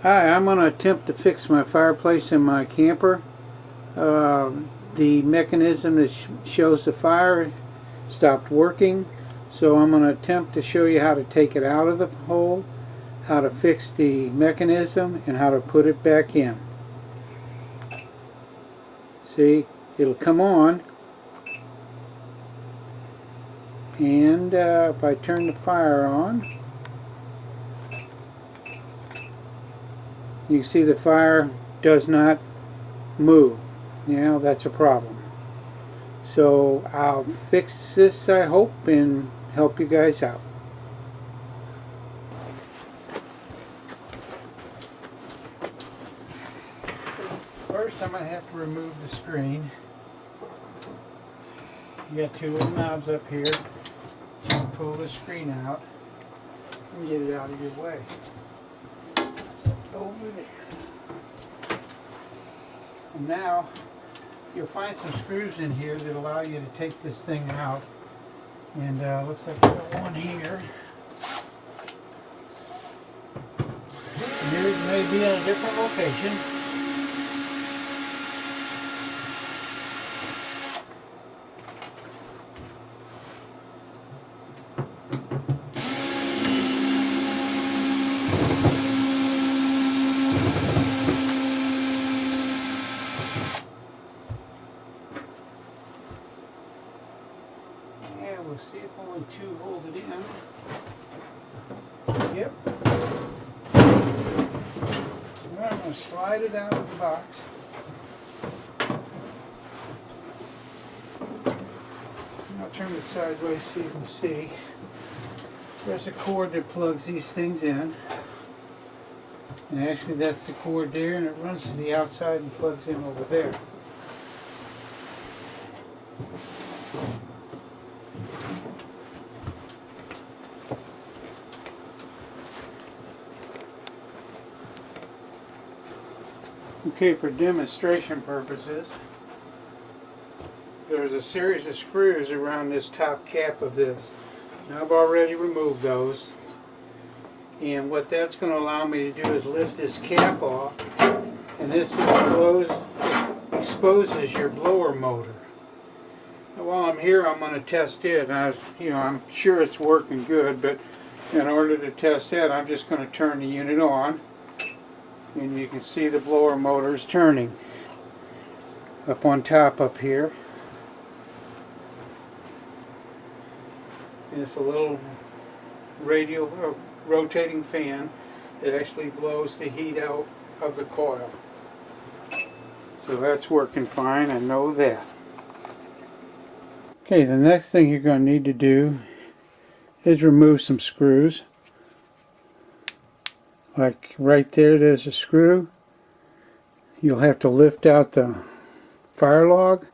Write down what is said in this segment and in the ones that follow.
Hi, I'm going to attempt to fix my fireplace in my camper. The mechanism that shows the fire stopped working, so I'm going to attempt to show you how to take it out of the hole, how to fix the mechanism, and how to put it back in. See, it'll come on, and if I turn the fire on, you see the fire does not move. Yeah, that's a problem. So I'll fix this, I hope, and help you guys out. First, I'm going to have to remove the screen. You got two little knobs up here. You can pull the screen out and get it out of your way. Set it over there. And now you'll find some screws in here that allow you to take this thing out. And looks like there's one here. And yours may be in a different location. We'll see if only two hold it in. Yep. So now I'm going to slide it out of the box. I'll turn it sideways so you can see. There's a cord that plugs these things in. And actually that's the cord there, and it runs to the outside and plugs in over there. Okay, for demonstration purposes, there's a series of screws around this top cap of this. Now I've already removed those, and what that's going to allow me to do is lift this cap off, and this exposes your blower motor. Now, while I'm here, I'm going to test it. I'm sure it's working good, but in order to test that, I'm just going to turn the unit on. And you can see the blower motor is turning up on top up here. And it's a little radial rotating fan that actually blows the heat out of the coil. So that's working fine, I know that. Okay, the next thing you're going to need to do is remove some screws. Like right there, there's a screw. You'll have to lift out the fire log.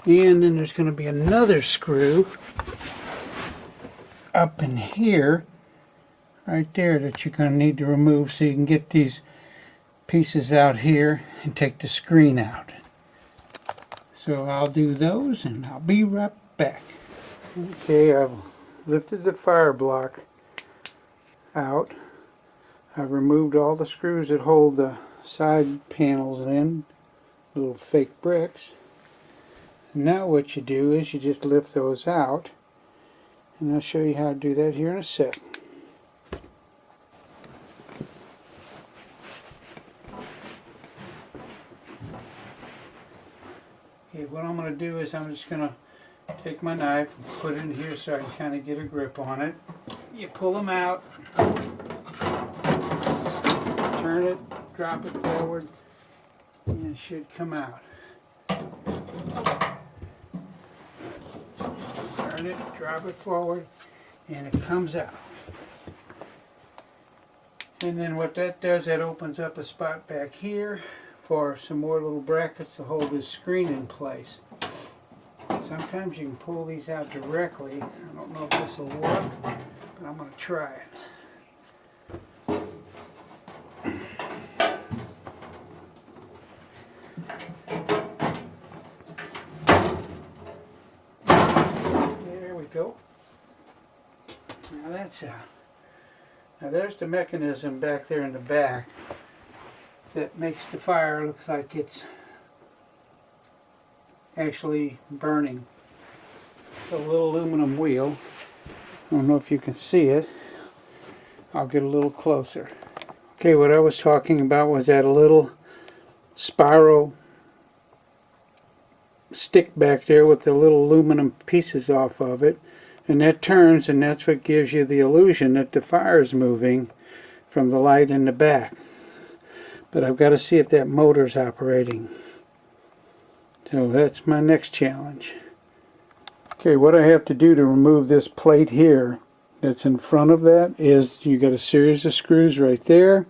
And then there's going to be another screw up in here, right there, that you're going to need to remove so you can get these pieces out here and take the screen out. So I'll do those and I'll be right back. Okay, I've lifted the fire block out. I've removed all the screws that hold the side panels in, little fake bricks. And now what you do is you just lift those out, and I'll show you how to do that here in a sec. Okay, what I'm going to do is I'm just going to take my knife and put it in here so I can kind of get a grip on it. You pull them out. Turn it, drop it forward, and it should come out. Turn it, drop it forward, and it comes out. And then what that does, that opens up a spot back here for some more little brackets to hold this screen in place. Sometimes you can pull these out directly. I don't know if this will work, but I'm going to try it. There we go. Now that's out. Now there's the mechanism back there in the back that makes the fire look like it's actually burning. It's a little aluminum wheel. I don't know if you can see it. I'll get a little closer. Okay, what I was talking about was that little spiral stick back there with the little aluminum pieces off of it, and that turns, and that's what gives you the illusion that the fire is moving from the light in the back. But I've got to see if that motor's operating. So that's my next challenge. Okay, what I have to do to remove this plate here that's in front of that is you got a series of screws right there,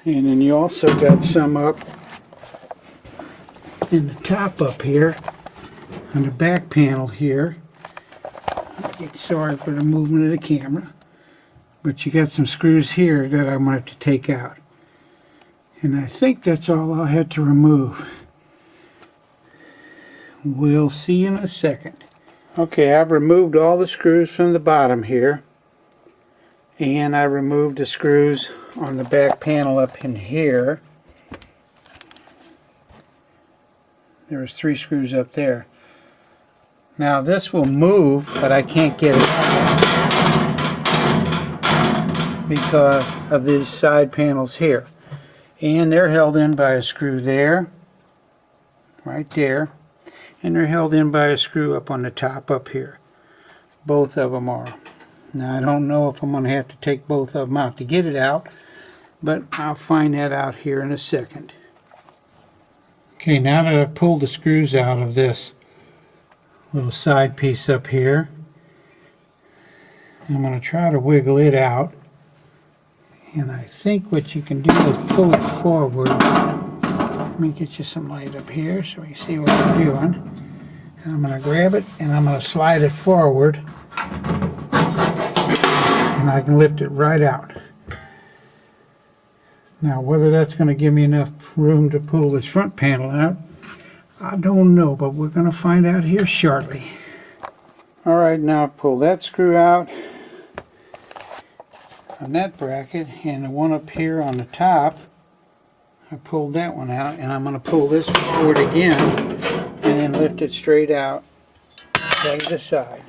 and then you also got some up in the top up here on the back panel here. Sorry for the movement of the camera, but you got some screws here that I'm going to have to take out, and I think that's all I had to remove. We'll see in a second. Okay, I've removed all the screws from the bottom here, and I removed the screws on the back panel up in here. There was 3 screws up there. Now this will move, but I can't get it out because of these side panels here. And they're held in by a screw there, right there, and they're held in by a screw up on the top up here. Both of them are. Now I don't know if I'm going to have to take both of them out to get it out, but I'll find that out here in a second. Okay, now that I've pulled the screws out of this little side piece up here, I'm going to try to wiggle it out. And I think what you can do is pull it forward. Let me get you some light up here so you see what I'm doing. And I'm going to grab it and I'm going to slide it forward, and I can lift it right out. Now whether that's going to give me enough room to pull this front panel out, I don't know, but we're going to find out here shortly. Alright, now pull that screw out on that bracket, and the one up here on the top, I pulled that one out, and I'm going to pull this forward again and then lift it straight out side to side.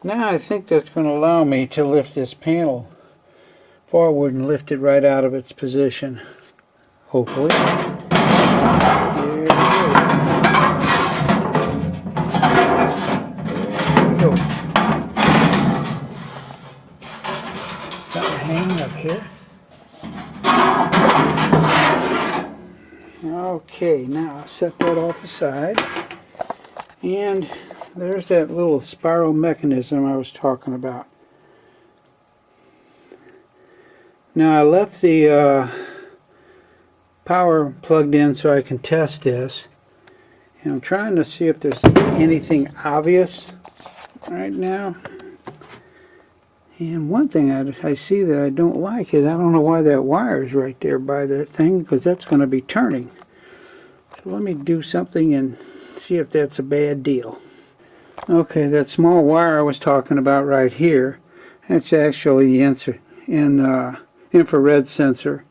Now I think that's going to allow me to lift this panel forward and lift it right out of its position, hopefully. There we go. Something hanging up here. Okay, now I'll set that off aside, and there's that little spiral mechanism I was talking about. Now I left the power plugged in so I can test this, and I'm trying to see if there's anything obvious right now. And one thing I see that I don't like is I don't know why that wire is right there by the thing, because that's going to be turning. So let me do something and see if that's a bad deal. Okay, that small wire I was talking about right here, that's actually the infrared sensor.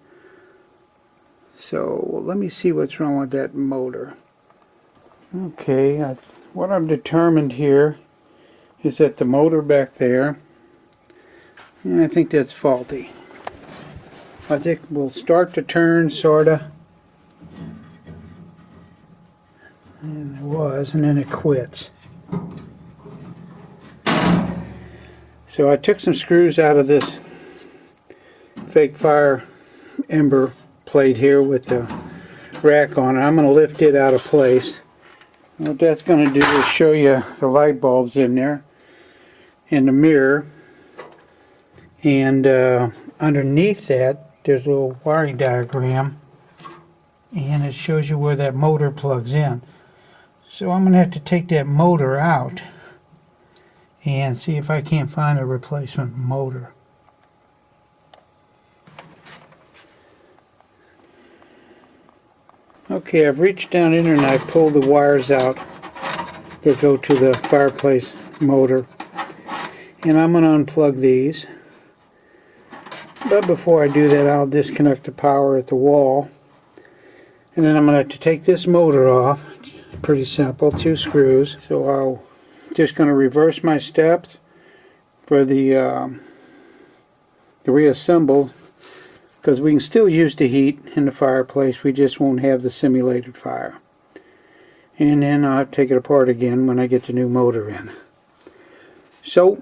So let me see what's wrong with that motor. Okay, what I've determined here is that the motor back there, and I think that's faulty. I think we'll start to turn, sorta. And it was, and then it quits. So I took some screws out of this fake fire ember plate here with the rack on it. I'm going to lift it out of place. What that's going to do is show you the light bulbs in there, in the mirror, and underneath that there's a little wiring diagram, and it shows you where that motor plugs in. So I'm going to have to take that motor out and see if I can't find a replacement motor. Okay, I've reached down in there and I pulled the wires out that go to the fireplace motor, and I'm going to unplug these, But before I do that, I'll disconnect the power at the wall. And then I'm going to have to take this motor off. Pretty simple, 2 screws. So I'll just going to reverse my steps for the reassemble, because we can still use the heat in the fireplace, we just won't have the simulated fire. And then I'll take it apart again when I get the new motor in. So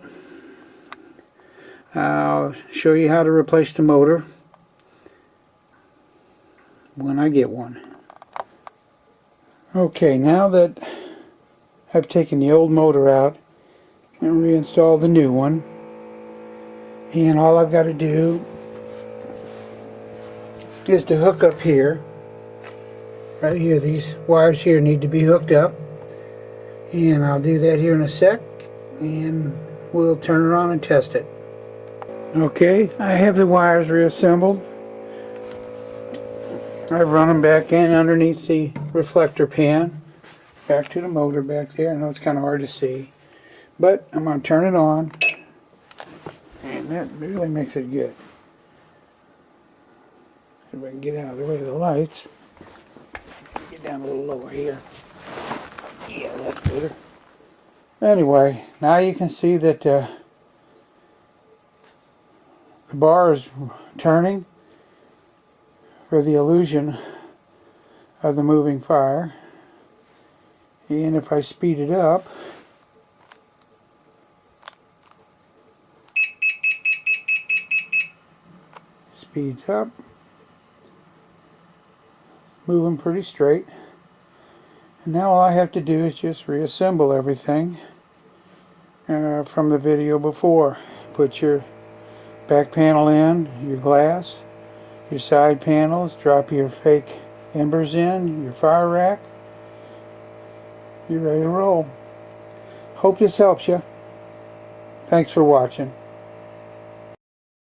I'll show you how to replace the motor when I get one. Okay, now that I've taken the old motor out and reinstalled the new one, and all I've got to do is to hook up here. Right here, these wires here need to be hooked up, and I'll do that here in a sec, and we'll turn it on and test it. Okay, I have the wires reassembled. I've run them back in underneath the reflector pan, back to the motor back there. I know it's kind of hard to see, but I'm going to turn it on, and that really makes it good. If I can get out of the way of the lights. Get down a little lower here. Yeah, that's better. Anyway, now you can see that the bar is turning for the illusion of the moving fire. And if I speed it up, speeds up, moving pretty straight. And now all I have to do is just reassemble everything from the video before. Put your back panel in, your glass, your side panels, drop your fake embers in, your fire rack. You're ready to roll. Hope this helps you. Thanks for watching.